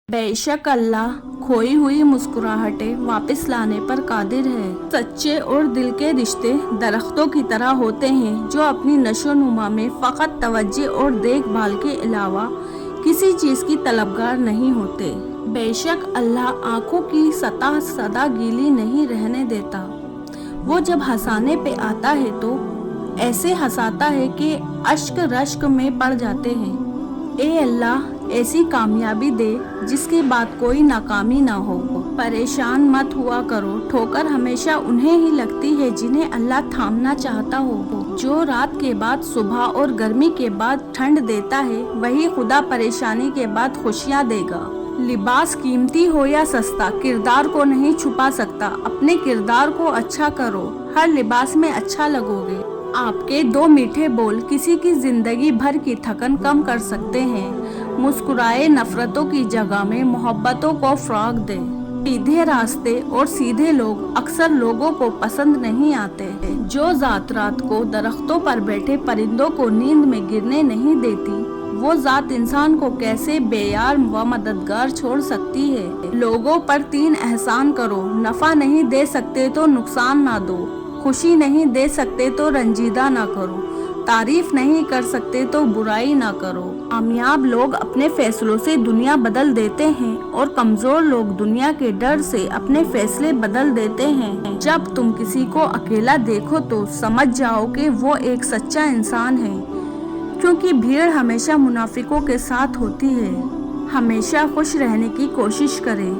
بے شک اللہ کھوئی ہوئی مسکراہٹیں واپس لانے پر قادر ہے۔ سچے اور دل کے رشتے درختوں کی طرح ہوتے ہیں جو اپنی نشو و نما میں فقط توجہ اور دیکھ بھال کے علاوہ کسی چیز کی طلبگار نہیں ہوتے۔ بے شک اللہ آنکھوں کی سطح سدا گیلی نہیں رہنے دیتا۔ وہ جب ہنسانے پہ آتا ہے تو ایسے ہنساتا ہے کہ اشک رشک میں پڑ جاتے ہیں۔ اے اللہ ایسی کامیابی دے جس کے بعد کوئی ناکامی نہ ہو۔ پریشان مت ہوا کرو، ٹھوکر ہمیشہ انہیں ہی لگتی ہے جنہیں اللہ تھامنا چاہتا ہو۔ جو رات کے بعد صبح اور گرمی کے بعد ٹھنڈ دیتا ہے وہی خدا پریشانی کے بعد خوشیاں دے گا۔ لباس قیمتی ہو یا سستا کردار کو نہیں چھپا سکتا۔ اپنے کردار کو اچھا کرو، ہر لباس میں اچھا لگو گے۔ آپ کے دو میٹھے بول کسی کی زندگی بھر کی تھکن کم کر سکتے ہیں۔ مسکرائے نفرتوں کی جگہ میں محبتوں کو فروغ دے۔ سیدھے راستے اور سیدھے لوگ اکثر لوگوں کو پسند نہیں آتے۔ جو ذات رات کو درختوں پر بیٹھے پرندوں کو نیند میں گرنے نہیں دیتی، وہ ذات انسان کو کیسے بے یار و مددگار چھوڑ سکتی ہے۔ لوگوں پر 3 احسان کرو، نفع نہیں دے سکتے تو نقصان نہ دو، خوشی نہیں دے سکتے تو رنجیدہ نہ کرو، تعریف نہیں کر سکتے تو برائی نہ کرو۔ کامیاب لوگ اپنے فیصلوں سے دنیا بدل دیتے ہیں اور کمزور لوگ دنیا کے ڈر سے اپنے فیصلے بدل دیتے ہیں۔ جب تم کسی کو اکیلا دیکھو تو سمجھ جاؤ کہ وہ ایک سچا انسان ہے، کیونکہ بھیڑ ہمیشہ منافقوں کے ساتھ ہوتی ہے۔ ہمیشہ خوش رہنے کی کوشش کرے،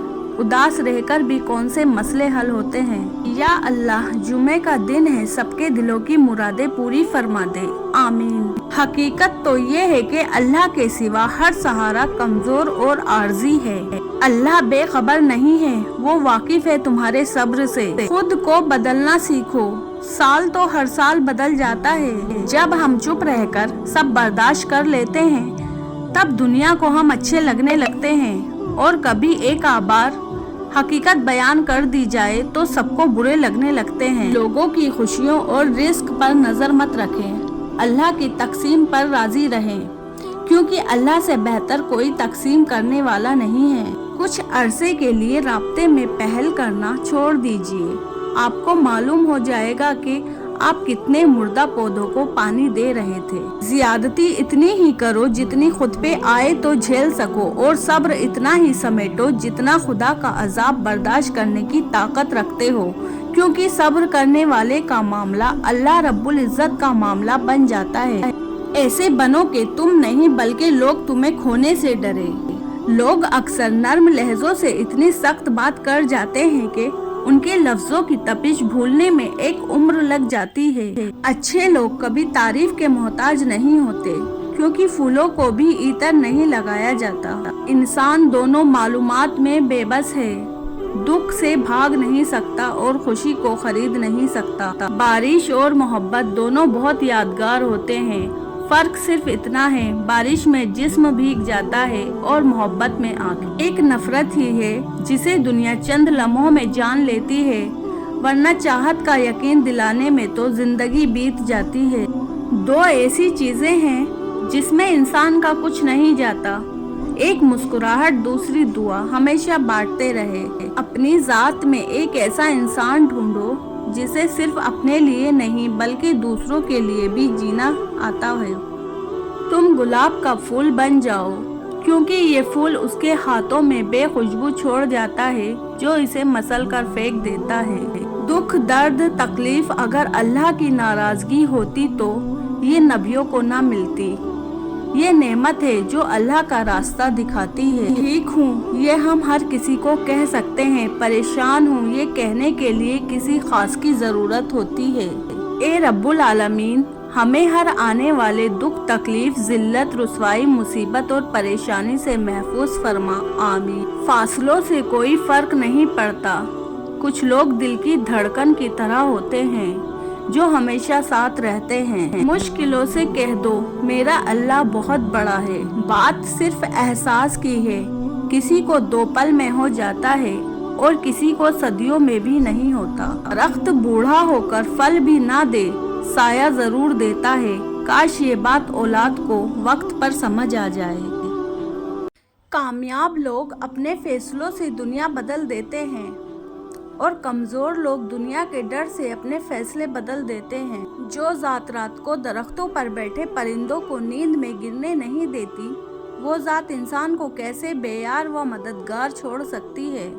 اداس رہ کر بھی کون سے مسئلے حل ہوتے ہیں۔ یا اللہ جمعے کا دن ہے، سب کے دلوں کی مرادیں پوری فرما دے، آمین۔ حقیقت تو یہ ہے کہ اللہ کے سوا ہر سہارا کمزور اور عارضی ہے۔ اللہ بے خبر نہیں ہے، وہ واقف ہے تمہارے صبر سے۔ خود کو بدلنا سیکھو، سال تو ہر سال بدل جاتا ہے۔ جب ہم چپ رہ کر سب برداشت کر لیتے ہیں تب دنیا کو ہم اچھے لگنے لگتے ہیں، اور کبھی ایک بار حقیقت بیان کر دی جائے تو سب کو برے لگنے لگتے ہیں۔ لوگوں کی خوشیوں اور رزق پر نظر مت رکھیں، اللہ کی تقسیم پر راضی رہیں، کیونکہ اللہ سے بہتر کوئی تقسیم کرنے والا نہیں ہے۔ کچھ عرصے کے لیے رابطے میں پہل کرنا چھوڑ دیجیے، آپ کو معلوم ہو جائے گا کہ آپ کتنے مردہ پودوں کو پانی دے رہے تھے۔ زیادتی اتنی ہی کرو جتنی خود پہ آئے تو جھیل سکو، اور صبر اتنا ہی سمیٹو جتنا خدا کا عذاب برداشت کرنے کی طاقت رکھتے ہو، کیونکہ صبر کرنے والے کا معاملہ اللہ رب العزت کا معاملہ بن جاتا ہے۔ ایسے بنو کہ تم نہیں بلکہ لوگ تمہیں کھونے سے ڈرے۔ لوگ اکثر نرم لہجوں سے اتنی سخت بات کر جاتے ہیں کہ ان کے لفظوں کی تپش بھولنے میں ایک عمر لگ جاتی ہے۔ اچھے لوگ کبھی تعریف کے محتاج نہیں ہوتے، کیونکہ پھولوں کو بھی عطر نہیں لگایا جاتا۔ انسان دونوں معلومات میں بے بس ہے، دکھ سے بھاگ نہیں سکتا اور خوشی کو خرید نہیں سکتا۔ بارش اور محبت دونوں بہت یادگار ہوتے ہیں، فرق صرف اتنا ہے بارش میں جسم بھیگ جاتا ہے اور محبت میں آنکھیں۔ ایک نفرت ہی ہے جسے دنیا چند لمحوں میں جان لیتی ہے، ورنہ چاہت کا یقین دلانے میں تو زندگی بیت جاتی ہے۔ 2 ایسی چیزیں ہیں جس میں انسان کا کچھ نہیں جاتا، ایک مسکراہٹ، دوسری دعا۔ ہمیشہ بانٹتے رہے۔ اپنی ذات میں ایک ایسا انسان ڈھونڈو جسے صرف اپنے لیے نہیں بلکہ دوسروں کے لیے بھی جینا آتا ہے۔ تم گلاب کا پھول بن جاؤ، کیونکہ یہ پھول اس کے ہاتھوں میں بے خوشبو چھوڑ جاتا ہے جو اسے مسل کر پھینک دیتا ہے۔ دکھ، درد، تکلیف اگر اللہ کی ناراضگی ہوتی تو یہ نبیوں کو نہ ملتی۔ یہ نعمت ہے جو اللہ کا راستہ دکھاتی ہے۔ ٹھیک ہوں یہ ہم ہر کسی کو کہہ سکتے ہیں، پریشان ہوں یہ کہنے کے لیے کسی خاص کی ضرورت ہوتی ہے۔ اے رب العالمین ہمیں ہر آنے والے دکھ، تکلیف، ذلت، رسوائی، مصیبت اور پریشانی سے محفوظ فرما، آمین۔ فاصلوں سے کوئی فرق نہیں پڑتا، کچھ لوگ دل کی دھڑکن کی طرح ہوتے ہیں جو ہمیشہ ساتھ رہتے ہیں۔ مشکلوں سے کہہ دو میرا اللہ بہت بڑا ہے۔ بات صرف احساس کی ہے، کسی کو 2 پل میں ہو جاتا ہے اور کسی کو صدیوں میں بھی نہیں ہوتا۔ درخت بوڑھا ہو کر پھل بھی نہ دے، سایہ ضرور دیتا ہے۔ کاش یہ بات اولاد کو وقت پر سمجھ آ جائے۔ کامیاب لوگ اپنے فیصلوں سے دنیا بدل دیتے ہیں اور کمزور لوگ دنیا کے ڈر سے اپنے فیصلے بدل دیتے ہیں۔ جو ذات رات کو درختوں پر بیٹھے پرندوں کو نیند میں گرنے نہیں دیتی، وہ ذات انسان کو کیسے بے یار و مددگار چھوڑ سکتی ہے؟